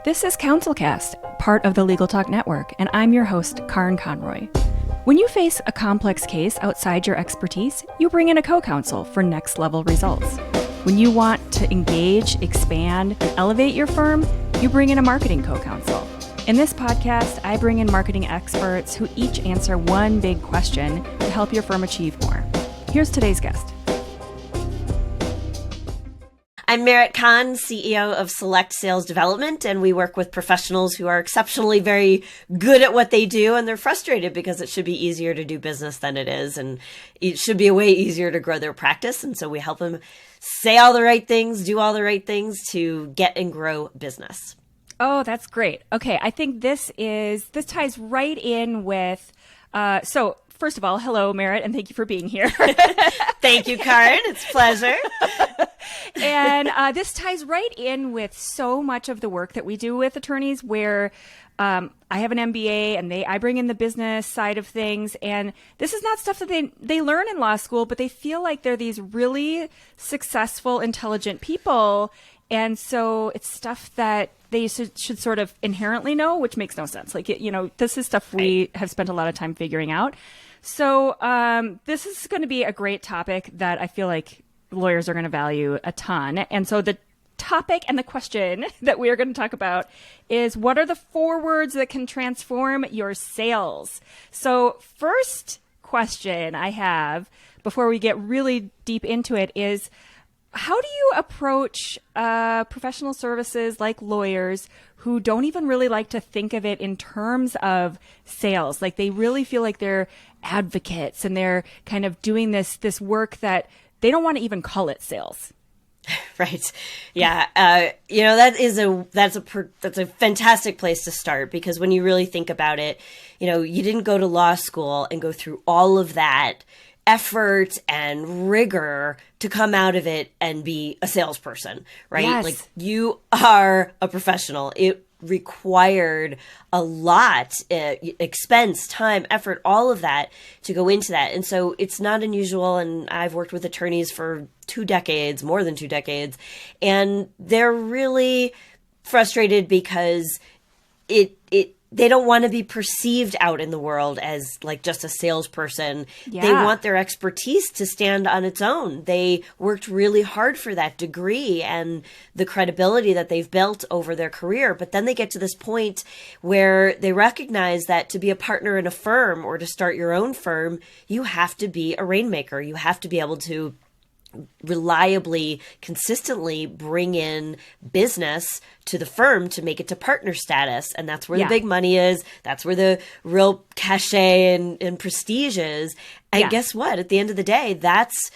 This is Counselcast, part of the Legal Talk Network, and I'm your host, Karen Conroy. When you face a complex case outside your expertise, you bring in a co-counsel for next-level results. When you want to engage, expand, and elevate your firm, you bring in a marketing co-counsel. In this podcast, I bring in marketing experts who each answer one big question to help your firm achieve more. Here's today's guest. I'm Merit Kahn, CEO of SELLect Sales Development, and we work with professionals who are exceptionally very good at what they do, and they're frustrated because it should be easier to do business than it is, and it should be a way easier to grow their practice, and so we help them say all the right things, do all the right things to get and grow business. Oh, that's great. Okay, I think this ties right in with, so first of all, hello, Merit, and thank you for being here. Thank you, Karen. It's a pleasure. And this ties right in with so much of the work that we do with attorneys where I have an MBA and I bring in the business side of things. And this is not stuff that they learn in law school, but they feel like they're these really successful, intelligent people. And so it's stuff that they should sort of inherently know, which makes no sense. Like, this is stuff we have spent a lot of time figuring out. So this is going to be a great topic that I feel like lawyers are going to value a ton. And so the topic and the question that we are going to talk about is, what are the 4 words that can transform your sales? So first question I have before we get really deep into it is, how do you approach professional services like lawyers who don't even really like to think of it in terms of sales? Like, they really feel like they're advocates and they're kind of doing this work that they don't want to even call it sales. Right. Yeah. That's a fantastic place to start, because when you really think about it, you didn't go to law school and go through all of that effort and rigor to come out of it and be a salesperson, right? Yes. Like, you are a professional. It required a lot, expense, time, effort, all of that to go into that. And so it's not unusual. And I've worked with attorneys for 2 decades, more than 2 decades, and they're really frustrated because they don't want to be perceived out in the world as like just a salesperson. Yeah. They want their expertise to stand on its own. They worked really hard for that degree and the credibility that they've built over their career. But then they get to this point where they recognize that to be a partner in a firm or to start your own firm, you have to be a rainmaker. You have to be able to reliably, consistently bring in business to the firm to make it to partner status. And that's where the big money is. That's where the real cachet and prestige is. And guess what? At the end of the day, that's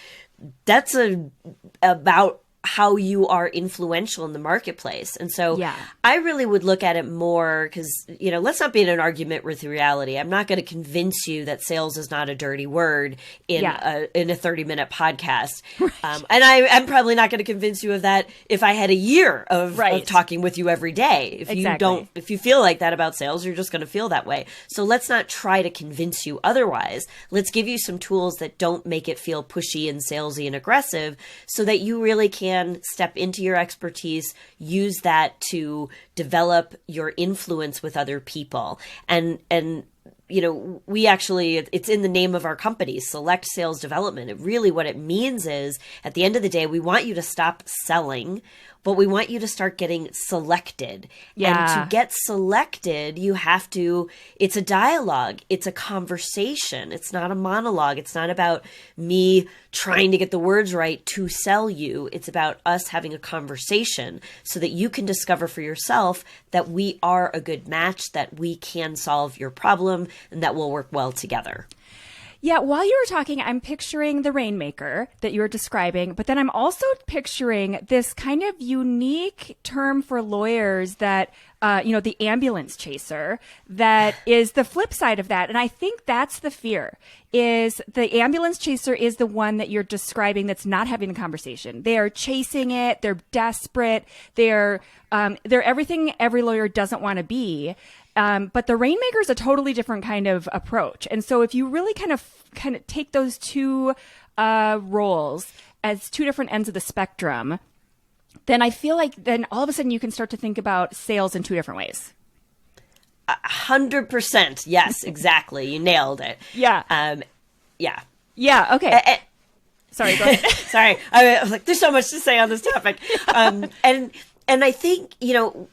about how you are influential in the marketplace. And so I really would look at it more because, let's not be in an argument with reality. I'm not going to convince you that sales is not a dirty word in a 30-minute podcast. Right. And I'm probably not going to convince you of that if I had a year of talking with you every day. If you feel like that about sales, you're just going to feel that way. So let's not try to convince you otherwise. Let's give you some tools that don't make it feel pushy and salesy and aggressive so that you really can step into your expertise, use that to develop your influence with other people. And we actually, it's in the name of our company, SELLect Sales Development. What it means is, at the end of the day, we want you to stop selling, but we want you to start getting selected. Yeah. And to get selected, it's a dialogue. It's a conversation. It's not a monologue. It's not about me trying to get the words right to sell you. It's about us having a conversation so that you can discover for yourself that we are a good match, that we can solve your problem, and that we'll work well together. Yeah, while you were talking, I'm picturing the rainmaker that you were describing, but then I'm also picturing this kind of unique term for lawyers that, the ambulance chaser, that is the flip side of that. And I think that's the fear, is the ambulance chaser is the one that you're describing that's not having a conversation. They are chasing it. They're desperate. They're everything every lawyer doesn't want to be. But the rainmaker is a totally different kind of approach. And so if you really kind of take those two roles as 2 different ends of the spectrum, then I feel like then all of a sudden you can start to think about sales in two different ways. 100%. Yes, exactly. You nailed it. Yeah. Yeah. Yeah. Okay. Sorry, go ahead. Sorry. I was like, there's so much to say on this topic. And I think,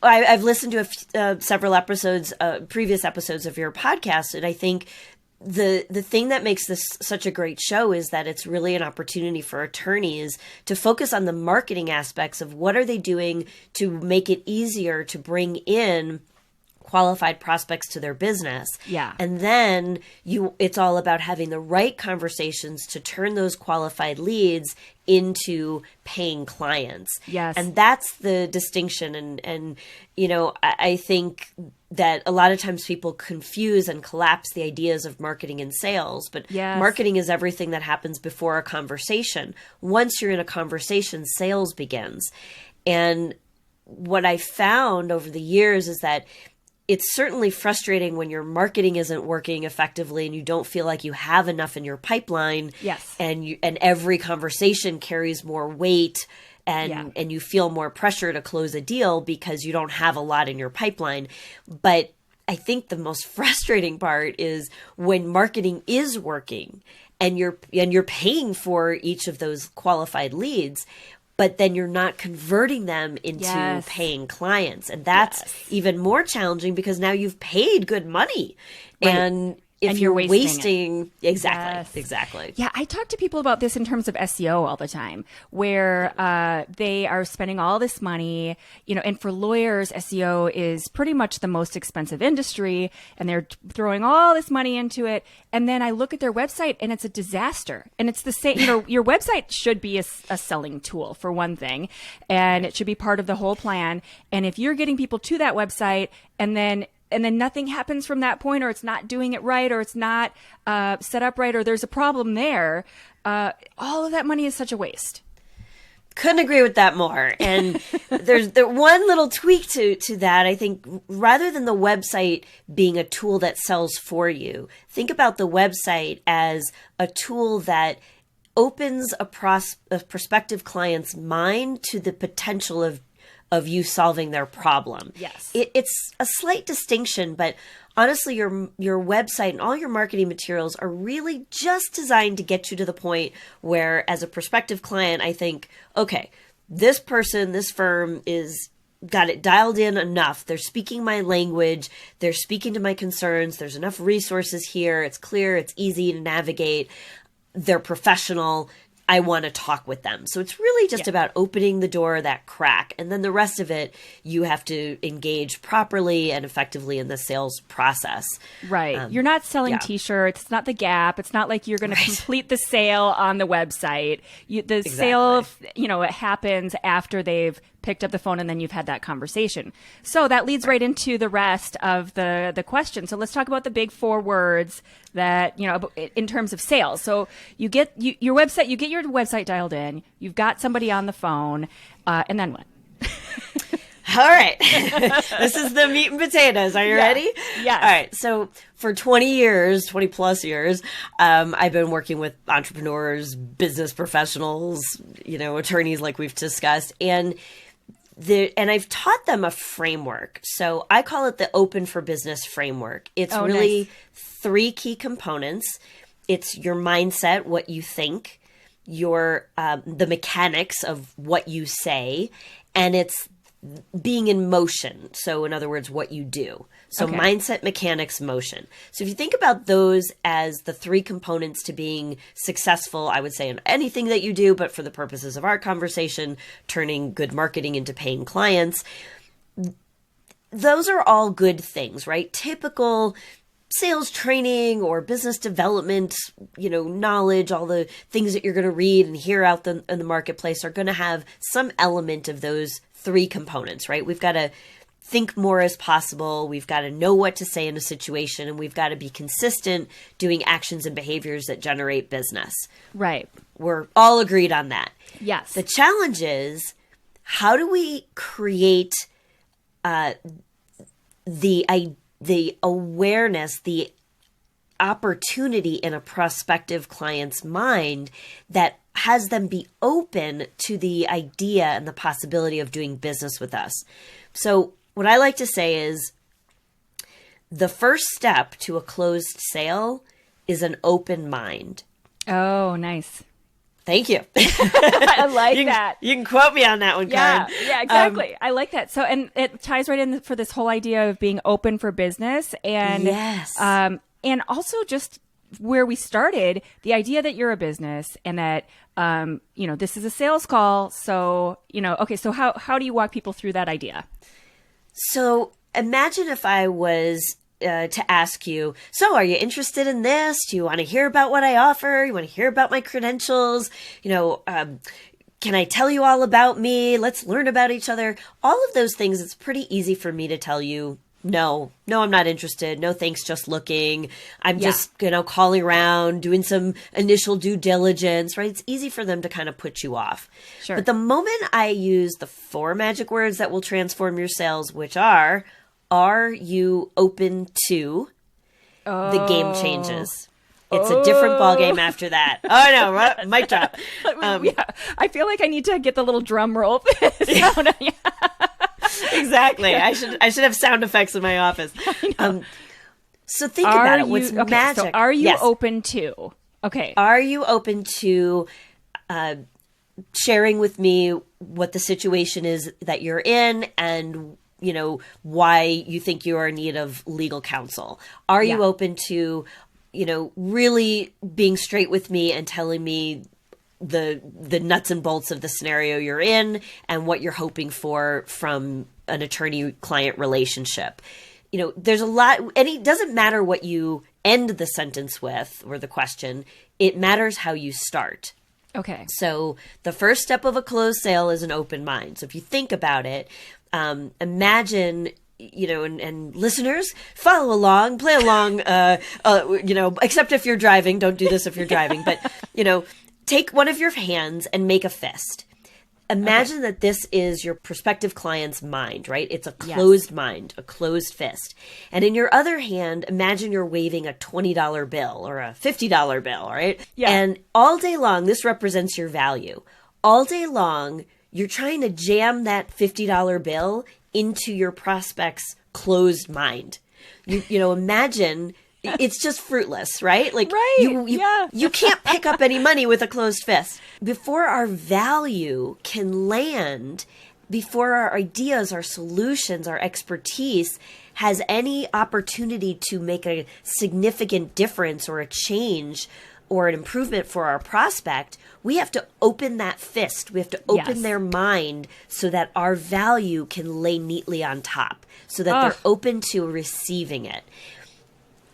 I've listened to several episodes, previous episodes of your podcast, and I think the thing that makes this such a great show is that it's really an opportunity for attorneys to focus on the marketing aspects of what are they doing to make it easier to bring in qualified prospects to their business. Yeah. And then it's all about having the right conversations to turn those qualified leads into paying clients. Yes. And that's the distinction. And I think that a lot of times people confuse and collapse the ideas of marketing and sales, but marketing is everything that happens before a conversation. Once you're in a conversation, sales begins. And what I found over the years is that it's certainly frustrating when your marketing isn't working effectively and you don't feel like you have enough in your pipeline. Yes. And every conversation carries more weight and you feel more pressure to close a deal because you don't have a lot in your pipeline. But I think the most frustrating part is when marketing is working and you're paying for each of those qualified leads, but then you're not converting them into paying clients. And that's even more challenging because now you've paid good money. Right. And if you're wasting exactly. Yeah, I talk to people about this in terms of SEO all the time, where they are spending all this money, and for lawyers, SEO is pretty much the most expensive industry, and they're throwing all this money into it. And then I look at their website and it's a disaster. And it's the same, your website should be a selling tool for one thing, and it should be part of the whole plan. And if you're getting people to that website and then nothing happens from that point, or it's not doing it right, or it's not set up right, or there's a problem there, all of that money is such a waste. Couldn't agree with that more. And there's one little tweak to that. I think rather than the website being a tool that sells for you, think about the website as a tool that opens a prospective client's mind to the potential of you solving their problem. Yes. It's a slight distinction, but honestly, your website and all your marketing materials are really just designed to get you to the point where, as a prospective client, I think, okay, this person, this firm is got it dialed in enough. They're speaking my language. They're speaking to my concerns. There's enough resources here. It's clear. It's easy to navigate. They're professional. I want to talk with them. So it's really just about opening the door, that crack. And then the rest of it, you have to engage properly and effectively in the sales process. Right. You're not selling T-shirts. It's not the Gap. It's not like you're going to complete the sale on the website. Sale, it happens after they've picked up the phone and then you've had that conversation. So that leads right into the rest of the question. So let's talk about the big 4 words that, in terms of sales. So you get your website dialed in, you've got somebody on the phone, and then what? All right. This is the meat and potatoes. Are you ready? Yes. All right. So for 20 plus years, I've been working with entrepreneurs, business professionals, attorneys like we've discussed, and I've taught them a framework. So I call it the Open for Business framework. It's really 3 key components. It's your mindset, what you think, the mechanics of what you say, and it's being in motion. So in other words, what you do. So mindset, mechanics, motion. So if you think about those as the 3 components to being successful, I would say in anything that you do, but for the purposes of our conversation, turning good marketing into paying clients, those are all good things, right? Typical sales training or business development, knowledge, all the things that you're going to read and hear out in the marketplace are going to have some element of those 3 components, right? We've got to think more as possible. We've got to know what to say in a situation, and we've got to be consistent doing actions and behaviors that generate business. Right. We're all agreed on that. Yes. The challenge is, how do we create the awareness, the opportunity in a prospective client's mind that has them be open to the idea and the possibility of doing business with us. So what I like to say is the first step to a closed sale is an open mind. Oh, nice. Thank you. I like that. You can quote me on that one, Karen. Yeah, exactly. I like that. So, and it ties right in for this whole idea of being open for business and, yes. And also just where we started, the idea that you're a business and that, this is a sales call. So, okay. So how do you walk people through that idea? So imagine if I was to ask you, so are you interested in this? Do you want to hear about what I offer? You want to hear about my credentials? Can I tell you all about me? Let's learn about each other. All of those things, it's pretty easy for me to tell you, no, I'm not interested. No, thanks. Just looking. I'm just, calling around, doing some initial due diligence, right? It's easy for them to kind of put you off. Sure. But the moment I use the 4 magic words that will transform your sales, which are you open to, the game changes. It's a different ball game after that. Oh no, mic drop. I feel like I need to get the little drum roll. Exactly. I should have sound effects in my office. So think about it. What's magic? So are you open to? Okay. Are you open to sharing with me what the situation is that you're in and why you think you are in need of legal counsel? Are you open to, really being straight with me and telling me the nuts and bolts of the scenario you're in and what you're hoping for from an attorney-client relationship? There's a lot, and it doesn't matter what you end the sentence with or the question. It matters how you start. Okay. So the first step of a closed sale is an open mind. So if you think about it, imagine, and listeners, follow along, play along, except if you're driving. Don't do this if you're driving. But, take one of your hands and make a fist. Imagine that this is your prospective client's mind, right? It's a closed mind, a closed fist. And in your other hand, imagine you're waving a $20 bill or a $50 bill, right? Yeah. And all day long, this represents your value. All day long, you're trying to jam that $50 bill into your prospect's closed mind. Imagine it's just fruitless, right? Like you can't pick up any money with a closed fist. Before our value can land, before our ideas, our solutions, our expertise has any opportunity to make a significant difference or a change or an improvement for our prospect, we have to open that fist. We have to open their mind so that our value can lay neatly on top, so that they're open to receiving it.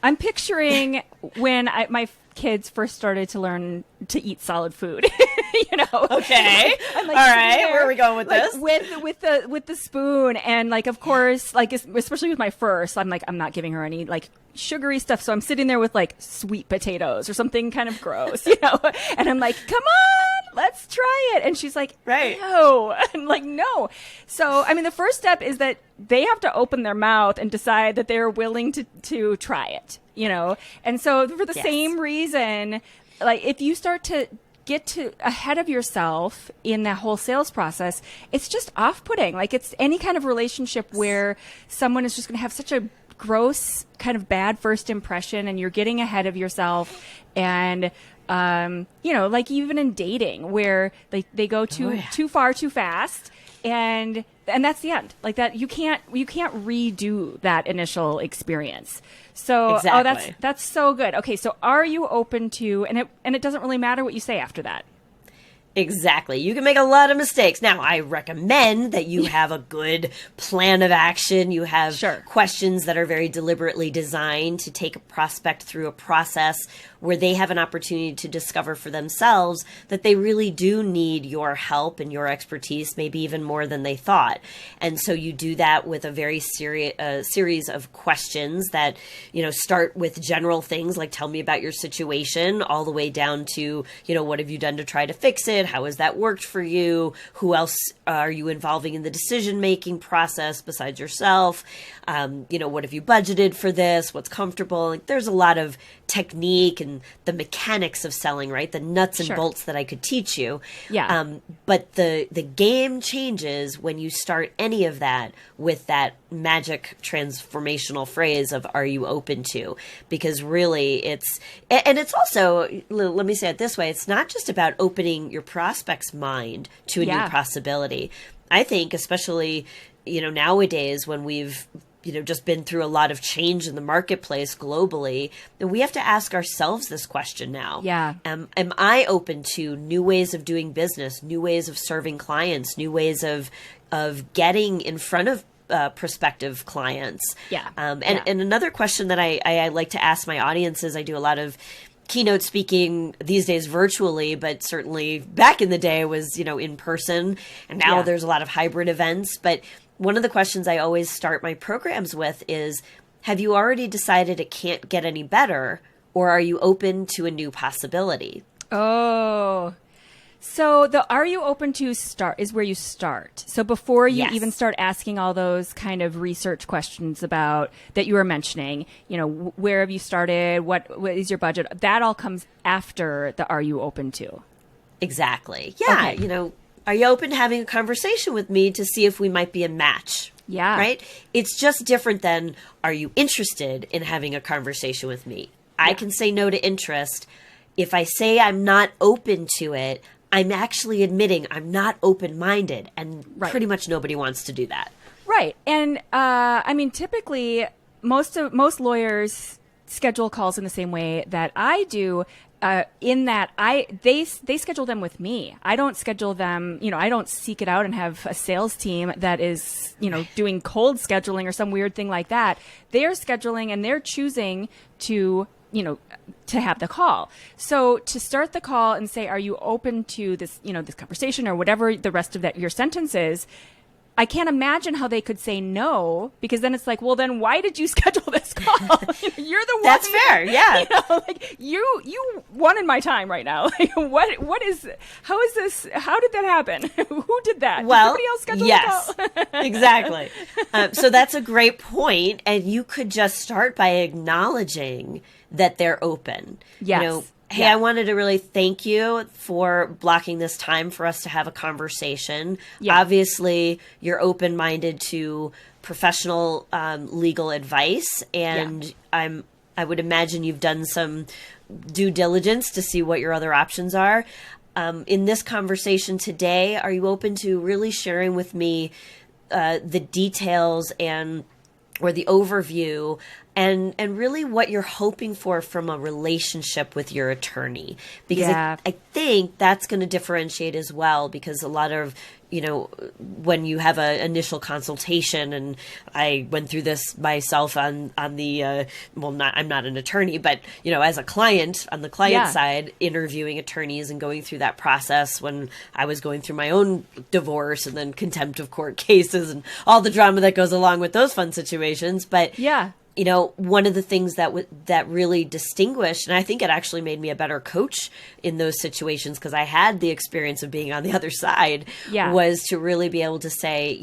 I'm picturing when my kids first started to learn to eat solid food. Okay. I'm all right. Where are we going with this? With the spoon, and of course, especially with my first, I'm not giving her any sugary stuff, so I'm sitting there with sweet potatoes or something kind of gross, and I'm like, come on, let's try it. And she's like, right. No. I'm like, no. So, the first step is that they have to open their mouth and decide that they're willing to try it, And so for the same reason, if you start to get to ahead of yourself in that whole sales process, it's just off-putting. It's any kind of relationship where someone is just going to have such a gross kind of bad first impression and you're getting ahead of yourself. And even in dating where they go too far too fast, and that's the end. You can't redo that initial experience. So exactly. That's so good. Okay, so are you open to, and it doesn't really matter what you say after that. Exactly. You can make a lot of mistakes. Now, I recommend that you have a good plan of action. You have questions that are very deliberately designed to take a prospect through a process where they have an opportunity to discover for themselves that they really do need your help and your expertise, maybe even more than they thought. And so you do that with a very series of questions that, start with general things like tell me about your situation, all the way down to, what have you done to try to fix it? How has that worked for you? Who else are you involving in the decision-making process besides yourself? What have you budgeted for this? What's comfortable? Like, there's a lot of technique and the mechanics of selling, right? The nuts and bolts that I could teach you. Yeah. But the game changes when you start any of that with that magic transformational phrase of "Are you open to?" Because really, it's also, let me say it this way: it's not just about opening your prospect's mind to a new possibility. I think, especially nowadays when we've just been through a lot of change in the marketplace globally, and we have to ask ourselves this question now. Yeah. Am I open to new ways of doing business, new ways of serving clients, new ways of getting in front of prospective clients? Yeah. And another question that I like to ask my audiences, I do a lot of keynote speaking these days virtually, but certainly back in the day was, in person, and now there's a lot of hybrid events. But one of the questions I always start my programs with is, have you already decided it can't get any better, or are you open to a new possibility? Oh, so the "are you open to" start is where you start. So before you even start asking all those kind of research questions about that you were mentioning, where have you started? What is your budget? That all comes after the "are you open to?" Exactly. Yeah. Okay. Are you open to having a conversation with me to see if we might be a match? Yeah. Right? It's just different than, are you interested in having a conversation with me? I can say no to interest. If I say I'm not open to it, I'm actually admitting I'm not open-minded, and pretty much nobody wants to do that. Right. And typically most lawyers schedule calls in the same way that I do. In that they schedule them with me. I don't schedule them, I don't seek it out and have a sales team that is, doing cold scheduling or some weird thing like that. They're scheduling and they're choosing to have the call. So to start the call and say, are you open to this, this conversation or whatever the rest of your sentence is, I can't imagine how they could say no, because then it's like, well, then why did you schedule this call? You're the one. That's fair. Yeah. You wanted my time right now. How is this? How did that happen? Who did that? Well, did somebody else schedule the call? Exactly. So that's a great point. And you could just start by acknowledging that they're open. Yes. Hey, I wanted to really thank you for blocking this time for us to have a conversation. Yeah. Obviously, you're open-minded to professional legal advice, and I would imagine you've done some due diligence to see what your other options are. In this conversation today, are you open to really sharing with me the details or the overview and really what you're hoping for from a relationship with your attorney? Because I think that's going to differentiate as well, because a lot of, when you have an initial consultation, and I went through this myself on the, I'm not an attorney, but, as a client, on the client side, interviewing attorneys and going through that process when I was going through my own divorce and then contempt of court cases and all the drama that goes along with those fun situations. But one of the things that really distinguished, and I think it actually made me a better coach in those situations, because I had the experience of being on the other side, was to really be able to say,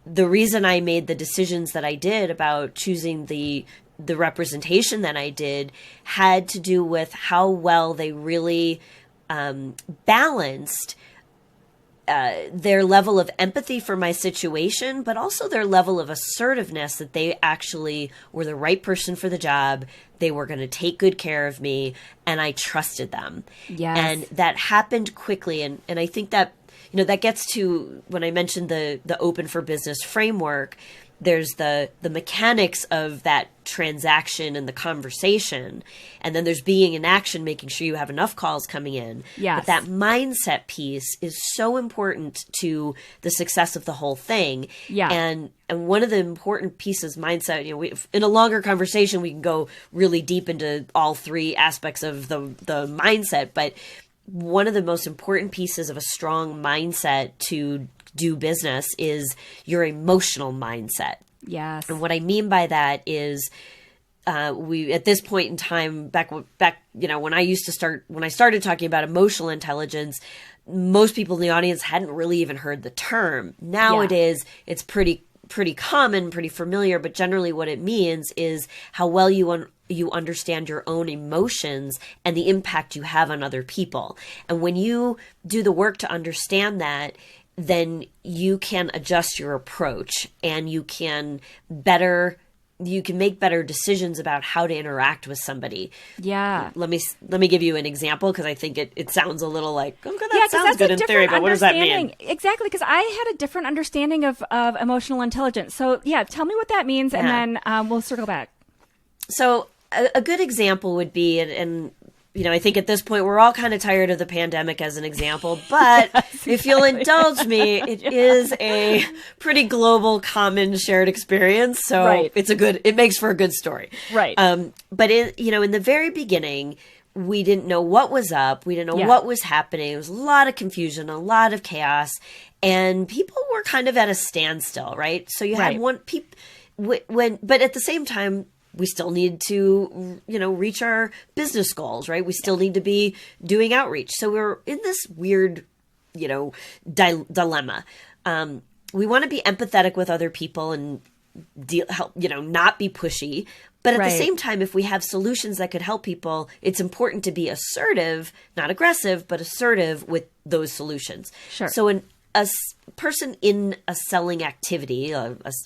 the reason I made the decisions that I did about choosing the representation that I did had to do with how well they really balanced their level of empathy for my situation, but also their level of assertiveness, that they actually were the right person for the job. They were going to take good care of me, and I trusted them. Yes. And that happened quickly. And I think that, that gets to when I mentioned the open for business framework. there's the mechanics of that transaction and the conversation, and then there's being in action, making sure you have enough calls coming in. Yes. But that mindset piece is so important to the success of the whole thing. Yeah. And one of the important pieces, mindset, in a longer conversation, we can go really deep into all three aspects of the mindset, but one of the most important pieces of a strong mindset to do business is your emotional mindset. Yes. And what I mean by that is we, at this point in time, back, when I started talking about emotional intelligence, most people in the audience hadn't really even heard the term. Nowadays, it's pretty common, pretty familiar, but generally what it means is how well you understand your own emotions and the impact you have on other people. And when you do the work to understand that, then you can adjust your approach and you can make better decisions about how to interact with somebody. Yeah. Let me give you an example, because I think it sounds a little like, okay, that sounds good in theory, but what does that mean? Exactly, because I had a different understanding of emotional intelligence. So yeah, tell me what that means, and then we'll circle back. So a good example would be, and I think at this point we're all kind of tired of the pandemic as an example, but yes, if you'll indulge me, it is a pretty global, common, shared experience. So it makes for a good story. Right. But in the very beginning, we didn't know what was up. We didn't know what was happening. There was a lot of confusion, a lot of chaos, and people were kind of at a standstill, right? So you had but at the same time, we still need to, reach our business goals, right? We still need to be doing outreach. So we're in this weird, dilemma. We want to be empathetic with other people and help, not be pushy. But at the same time, if we have solutions that could help people, it's important to be assertive, not aggressive, but assertive with those solutions. Sure. So a person in a selling activity,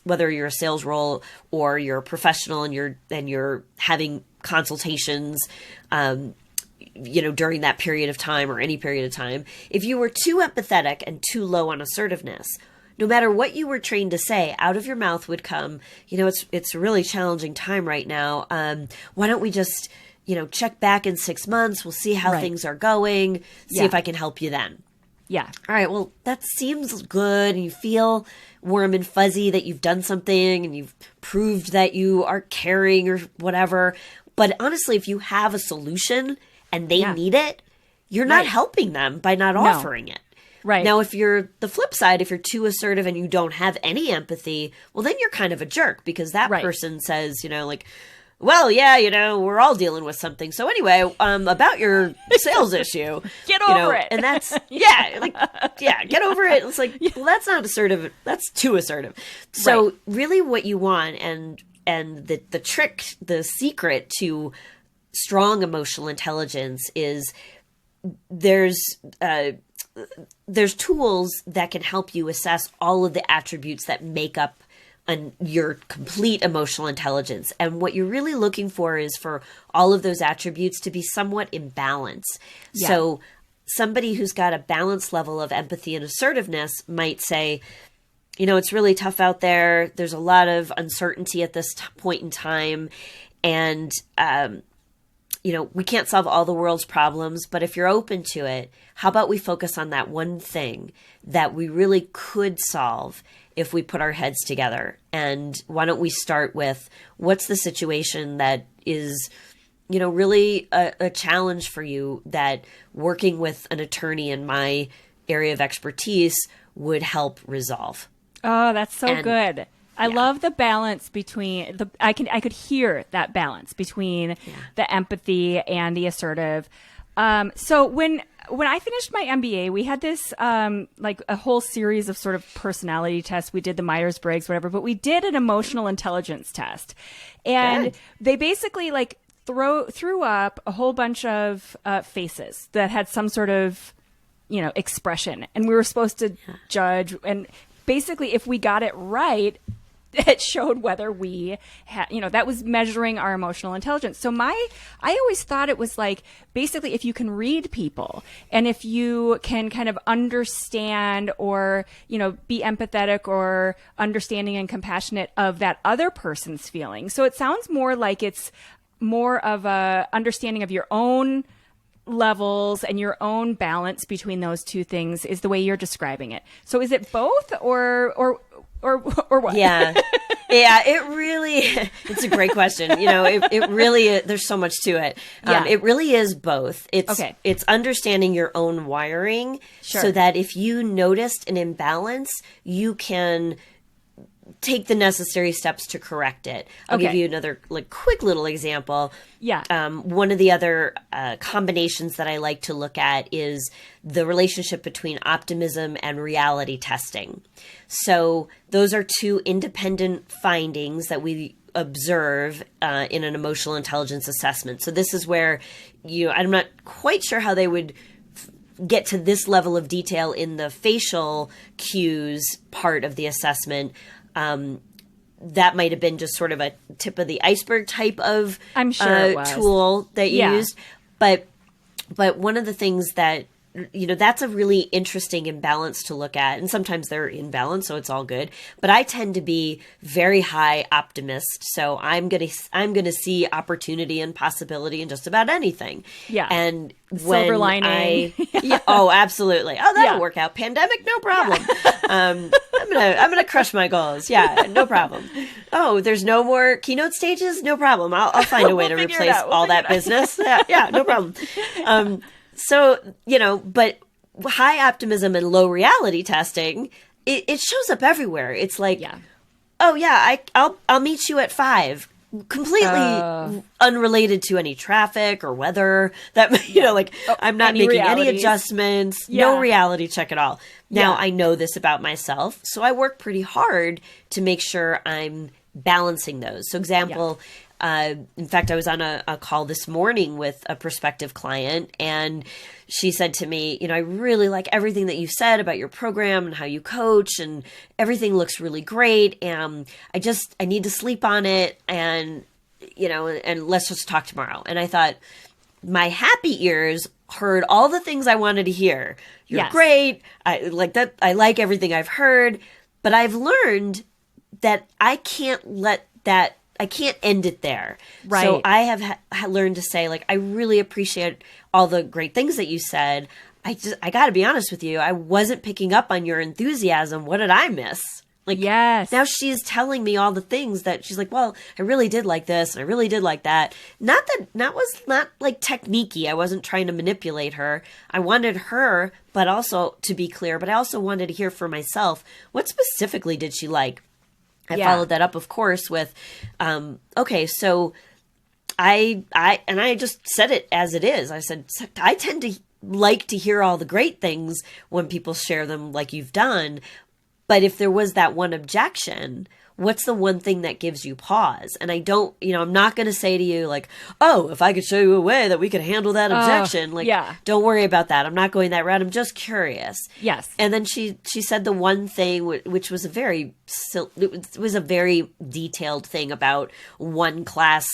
whether you're a sales role or you're a professional and you're having consultations, during that period of time or any period of time, if you were too empathetic and too low on assertiveness, no matter what you were trained to say, out of your mouth would come, it's a really challenging time right now. Why don't we just, check back in 6 months? We'll see how things are going. See if I can help you then. Yeah. All right. Well, that seems good. And you feel warm and fuzzy that you've done something and you've proved that you are caring or whatever. But honestly, if you have a solution and they need it, you're not helping them by not offering it. Right. Now, if you're the flip side, if you're too assertive and you don't have any empathy, well, then you're kind of a jerk, because that person says, well, we're all dealing with something. So anyway, about your sales issue, get over it. And that's, get over it. It's like, well, that's not assertive. That's too assertive. So really what you want, and the trick, the secret to strong emotional intelligence is there's tools that can help you assess all of the attributes that make up your complete emotional intelligence. And what you're really looking for is for all of those attributes to be somewhat in balance. Yeah. So somebody who's got a balanced level of empathy and assertiveness might say, it's really tough out there. There's a lot of uncertainty at this point in time. And, we can't solve all the world's problems, but if you're open to it, how about we focus on that one thing that we really could solve if we put our heads together? And why don't we start with, what's the situation that is, really a challenge for you that working with an attorney in my area of expertise would help resolve? Oh, that's so good. I love the balance between I could hear that balance between the empathy and the assertive. So when I finished my MBA, we had this like a whole series of sort of personality tests. We did the Myers-Briggs, whatever, but we did an emotional intelligence test, and they basically like threw up a whole bunch of faces that had some sort of expression, and we were supposed to judge. And basically, if we got it right, it showed whether we had, that was measuring our emotional intelligence. So I always thought it was like, basically, if you can read people and if you can kind of understand or, be empathetic or understanding and compassionate of that other person's feelings. So it sounds more like it's more of a understanding of your own levels and your own balance between those two things is the way you're describing it. So is it both or what? Yeah. Yeah, it's a great question. It really, there's so much to it. It really is both. It's understanding your own wiring so that if you noticed an imbalance, you can take the necessary steps to correct it. I'll give you another quick little example. Yeah. One of the other combinations that I like to look at is the relationship between optimism and reality testing. So those are two independent findings that we observe in an emotional intelligence assessment. So this is where I'm not quite sure how they would get to this level of detail in the facial cues part of the assessment. That might have been just sort of a tip of the iceberg type of tool that you used. But one of the things that, that's a really interesting imbalance to look at. And sometimes they're in balance, so it's all good. But I tend to be very high optimist. So I'm going to see opportunity and possibility in just about anything. Yeah. And silver lining. Oh, absolutely. Oh, that'll work out. Pandemic, no problem. I'm gonna crush my goals. Yeah, no problem. Oh, there's no more keynote stages? No problem. I'll find a way to replace all that business. Yeah, no problem. So, but high optimism and low reality testing, it shows up everywhere. It's like, oh yeah, I'll meet you at 5. Completely unrelated to any traffic or weather that, I'm not making any adjustments, no reality check at all. Now I know this about myself, so I work pretty hard to make sure I'm balancing those. So example, in fact, I was on a call this morning with a prospective client, and she said to me, I really like everything that you said about your program and how you coach, and everything looks really great. And I need to sleep on it, and let's just talk tomorrow. And I thought, my happy ears heard all the things I wanted to hear. You're great. I like that. I like everything I've heard, but I've learned that I can't end it there. Right. So I have learned to say, I really appreciate all the great things that you said. I got to be honest with you. I wasn't picking up on your enthusiasm. What did I miss? Yes. Now she's telling me all the things that she's like, well, I really did like this and I really did like that. That was not techniquey. I wasn't trying to manipulate her. I wanted her, but also to be clear, but I also wanted to hear for myself, what specifically did she like? I followed that up, of course, with, okay, so I just said it as it is. I said, I tend to like to hear all the great things when people share them like you've done. But if there was that one objection, what's the one thing that gives you pause? And I don't, I'm not going to say to you oh, if I could show you a way that we could handle that objection, don't worry about that. I'm not going that route. I'm just curious. Yes. And then she said the one thing, which was it was a very detailed thing about one class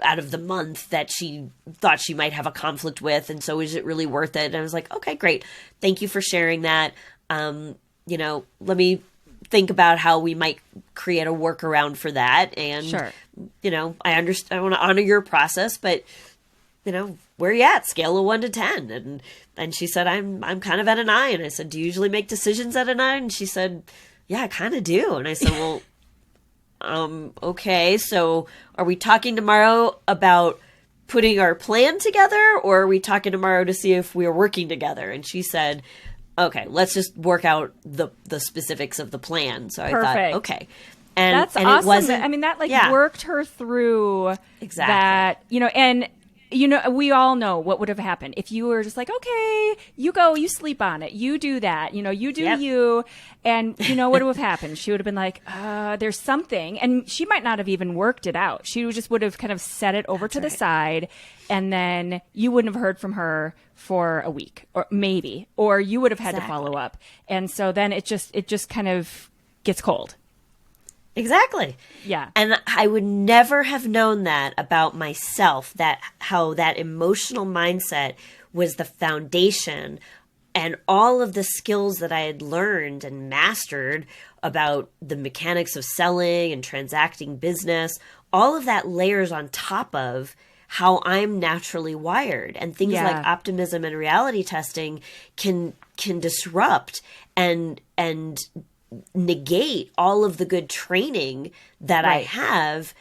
out of the month that she thought she might have a conflict with. And so is it really worth it? And I was like, okay, great. Thank you for sharing that. Let me think about how we might create a workaround for that. And, I understand, I want to honor your process, but, where are you at? Scale of 1 to 10. And she said, I'm kind of at a 9. I said, do you usually make decisions at a 9? And she said, yeah, I kind of do. And I said, well, okay, so are we talking tomorrow about putting our plan together, or are we talking tomorrow to see if we're working together? And she said, okay, let's just work out the specifics of the plan. So I thought, okay. And that's awesome. It wasn't, that worked her through that, and we all know what would have happened if you were just okay, you go, you sleep on it, you do that, you do you, and what would have happened? She would have been there's something, and she might not have even worked it out. She just would have kind of set it over to the side, and then you wouldn't have heard from her for a week, or maybe, or you would have had to follow up, and so then it just kind of gets cold. Exactly. Yeah. And I would never have known that about myself, that how that emotional mindset was the foundation, and all of the skills that I had learned and mastered about the mechanics of selling and transacting business, all of that layers on top of how I'm naturally wired. And things like optimism and reality testing can disrupt and negate all of the good training that I have,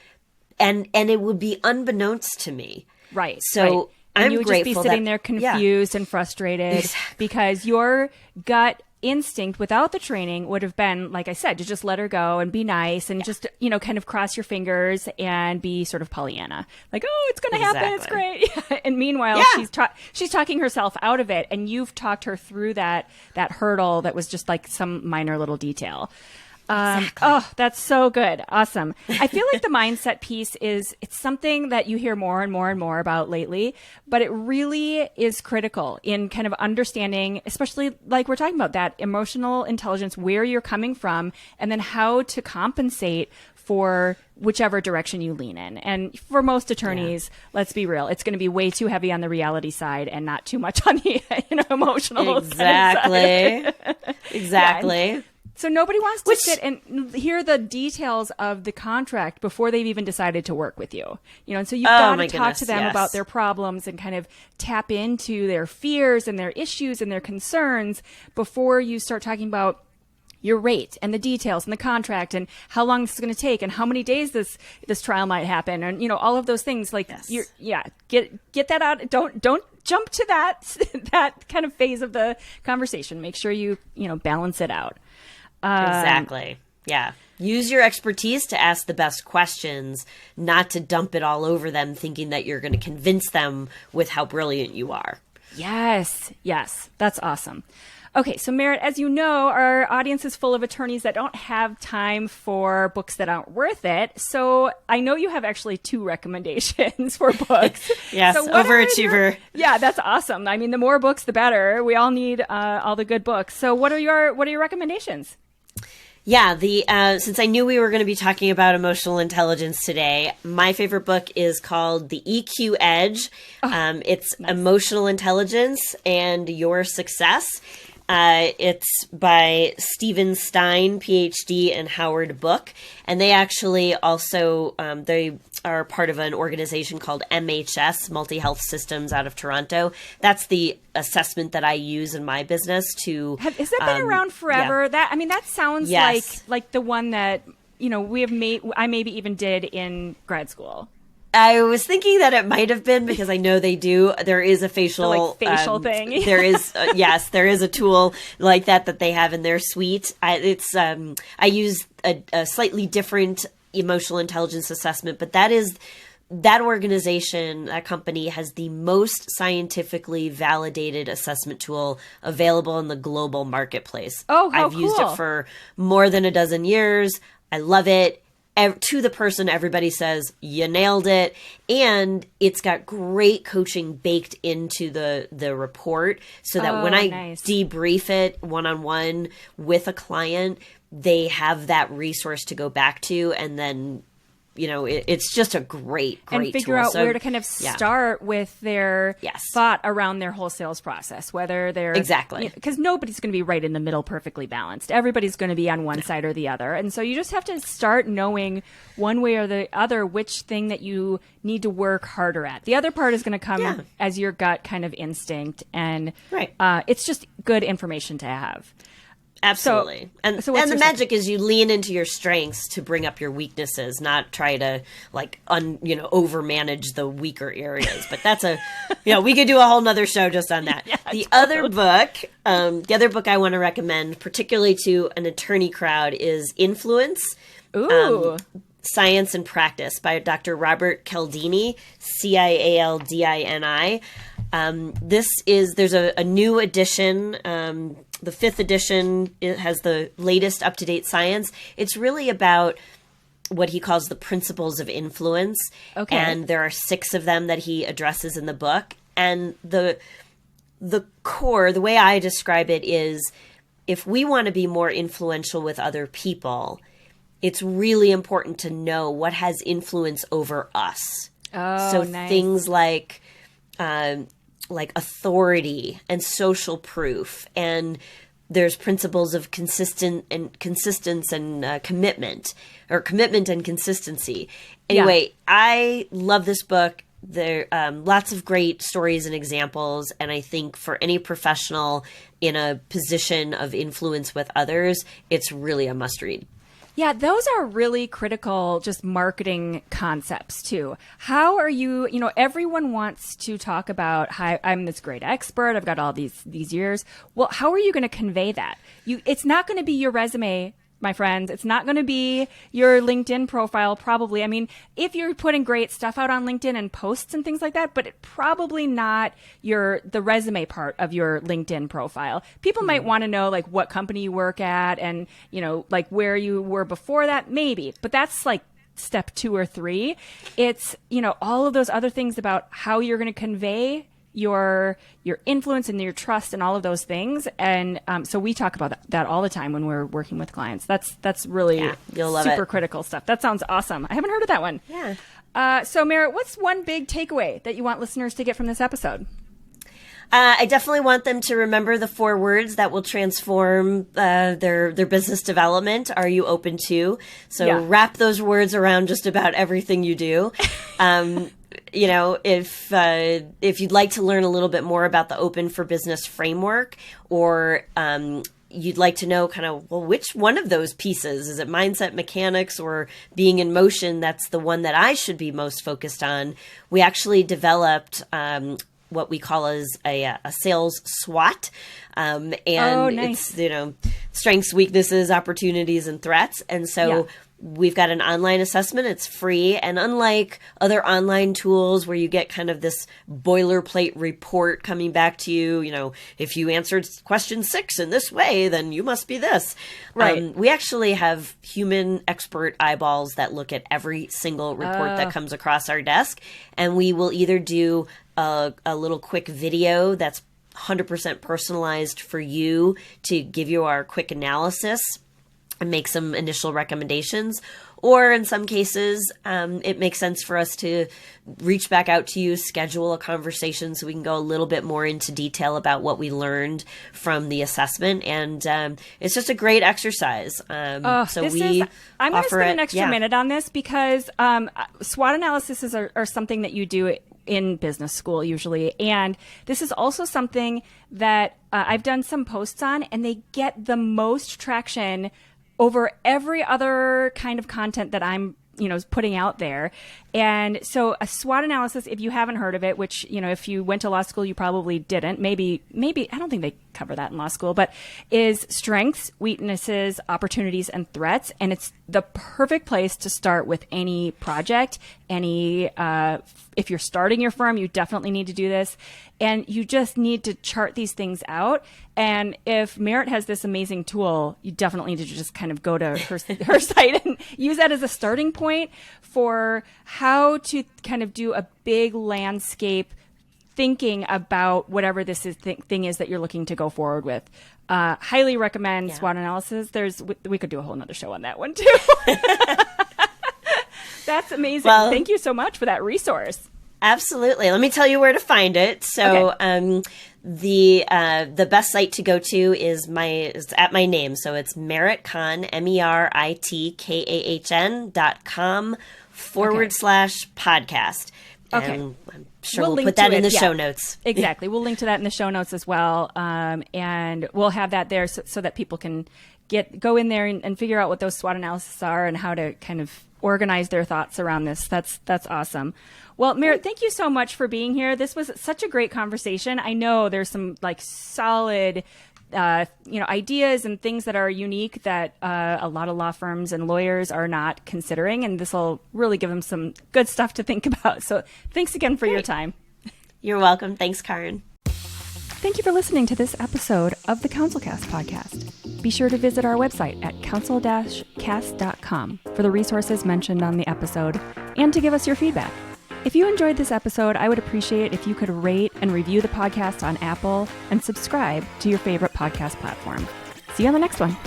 and it would be unbeknownst to me. Right. So and I'm you would grateful just be sitting there confused and frustrated because your gut instinct without the training would have been, like I said, to just let her go and be nice and just, kind of cross your fingers and be sort of Pollyanna. Like, oh, it's going to happen. It's great. And meanwhile, she's talking herself out of it. And you've talked her through that hurdle that was just like some minor little detail. Oh, that's so good. Awesome. I feel like the mindset piece it's something that you hear more and more and more about lately, but it really is critical in kind of understanding, especially like we're talking about that emotional intelligence, where you're coming from, and then how to compensate for whichever direction you lean in. And for most attorneys, let's be real, it's going to be way too heavy on the reality side and not too much on the emotional side. Exactly. So nobody wants to sit and hear the details of the contract before they've even decided to work with you. And so you've got to talk to them about their problems and kind of tap into their fears and their issues and their concerns before you start talking about your rate and the details and the contract and how long this is going to take and how many days this trial might happen, and all of those things. Like get that out. Don't jump to that kind of phase of the conversation. Make sure you balance it out. Exactly. Yeah. Use your expertise to ask the best questions, not to dump it all over them thinking that you're going to convince them with how brilliant you are. Yes. That's awesome. Okay, so Merit, as you know, our audience is full of attorneys that don't have time for books that aren't worth it. So I know you have actually 2 recommendations for books. Yes, so overachiever. Yeah, that's awesome. I mean, the more books, the better. We all need all the good books. So what are your recommendations? Yeah, since I knew we were going to be talking about emotional intelligence today, my favorite book is called The EQ Edge. It's nice. Emotional Intelligence and Your Success. It's by Stephen Stein, PhD, and Howard Book. And they actually also, they are part of an organization called MHS, Multi Health Systems, out of Toronto. That's the assessment that I use in my business to... Has that been around forever? Yeah. That sounds like the one that, we have I maybe even did in grad school. I was thinking that it might have been because I know they do. There is a facial thing. There is, yes, there is a tool like that they have in their suite. I use a slightly different emotional intelligence assessment, but that organization, that company has the most scientifically validated assessment tool available in the global marketplace. Oh, how I've used it for more than a dozen years. I love it. To the person, everybody says, you nailed it. And it's got great coaching baked into the report so that when I debrief it one-on-one with a client, they have that resource to go back to, and then it's just a great and figure tool. out where to kind of start with their thought around their whole sales process, whether they're because nobody's going to be right in the middle, perfectly balanced. Everybody's going to be on one side or the other, and so you just have to start knowing one way or the other which thing that you need to work harder at. The other part is going to come as your gut kind of instinct, and it's just good information to have. Absolutely. And the magic is you lean into your strengths to bring up your weaknesses, not try to overmanage the weaker areas. But that's we could do a whole nother show just on that. The other book I want to recommend, particularly to an attorney crowd, is Influence. Ooh. Science and Practice by Dr. Robert Cialdini, Cialdini. There's a new edition. The 5th edition, it has the latest up-to-date science. It's really about what he calls the principles of influence. Okay. And there are 6 of them that he addresses in the book. And the core, the way I describe it is, if we want to be more influential with other people, It's really important to know what has influence over us. Oh, so nice. Things like authority and social proof, and there's principles of consistency and commitment and consistency. Anyway, I love this book. There lots of great stories and examples, and I think for any professional in a position of influence with others, it's really a must read. Yeah, those are really critical, just marketing concepts too. How are you, everyone wants to talk about how I'm this great expert, I've got all these years. Well, how are you going to convey that? It's not going to be your resume, my friends. It's not going to be your LinkedIn profile, probably. I mean, if you're putting great stuff out on LinkedIn and posts and things like that, but probably not the resume part of your LinkedIn profile. People might want to know like what company you work at and, like where you were before that, maybe. But that's like step 2 or 3. It's, all of those other things about how you're going to convey your influence and your trust and all of those things. And so we talk about that all the time when we're working with clients. That's really you'll love super it. critical stuff. That sounds awesome. I haven't heard of that one. Yeah. So Merit, what's one big takeaway that you want listeners to get from this episode? I definitely want them to remember the 4 words that will transform their business development. Are you open to? So wrap those words around just about everything you do. If you'd like to learn a little bit more about the Open for Business framework, or you'd like to know kind of, which one of those pieces, is it mindset, mechanics, or being in motion? That's the one that I should be most focused on. We actually developed what we call as a sales SWOT. And nice. It's, strengths, weaknesses, opportunities, and threats. And so we've got an online assessment. It's free. And unlike other online tools where you get kind of this boilerplate report coming back to you, if you answered question 6 in this way, then you must be this. Right. We actually have human expert eyeballs that look at every single report that comes across our desk. And we will either do a little quick video that's 100% personalized for you to give you our quick analysis and make some initial recommendations. Or in some cases, it makes sense for us to reach back out to you, schedule a conversation so we can go a little bit more into detail about what we learned from the assessment. And it's just a great exercise. I'm going to spend an extra minute on this because SWOT analysis are something that you do in business school usually. And this is also something that I've done some posts on, and they get the most traction over every other kind of content that I'm putting out there. And so a SWOT analysis, if you haven't heard of it, which, if you went to law school, you probably didn't. Maybe, I don't think they cover that in law school, but is strengths, weaknesses, opportunities, and threats. And it's the perfect place to start with any project, if you're starting your firm, you definitely need to do this. And you just need to chart these things out. And if Merit has this amazing tool, you definitely need to just kind of go to her site and use that as a starting point for how to kind of do a big landscape thinking about whatever this thing is that you're looking to go forward with. Highly recommend SWOT analysis. We could do a whole nother show on that one too. That's amazing. Well, thank you so much for that resource. Absolutely. Let me tell you where to find it. So the best site to go to is at my name. So it's Merit Kahn, MERITKAHN.com/podcast. Okay. And I'm sure we'll put that in the show notes. Exactly. We'll link to that in the show notes as well. And we'll have that there so that people can go in there and figure out what those SWOT analyses are and how to kind of organize their thoughts around this. That's awesome. Well, Merit, thank you so much for being here. This was such a great conversation. I know there's some solid, ideas and things that are unique that a lot of law firms and lawyers are not considering, and this will really give them some good stuff to think about. So thanks again for your time. You're welcome. Thanks, Karen. Thank you for listening to this episode of the CounselCast podcast. Be sure to visit our website at counsel-cast.com for the resources mentioned on the episode and to give us your feedback. If you enjoyed this episode, I would appreciate if you could rate and review the podcast on Apple and subscribe to your favorite podcast platform. See you on the next one.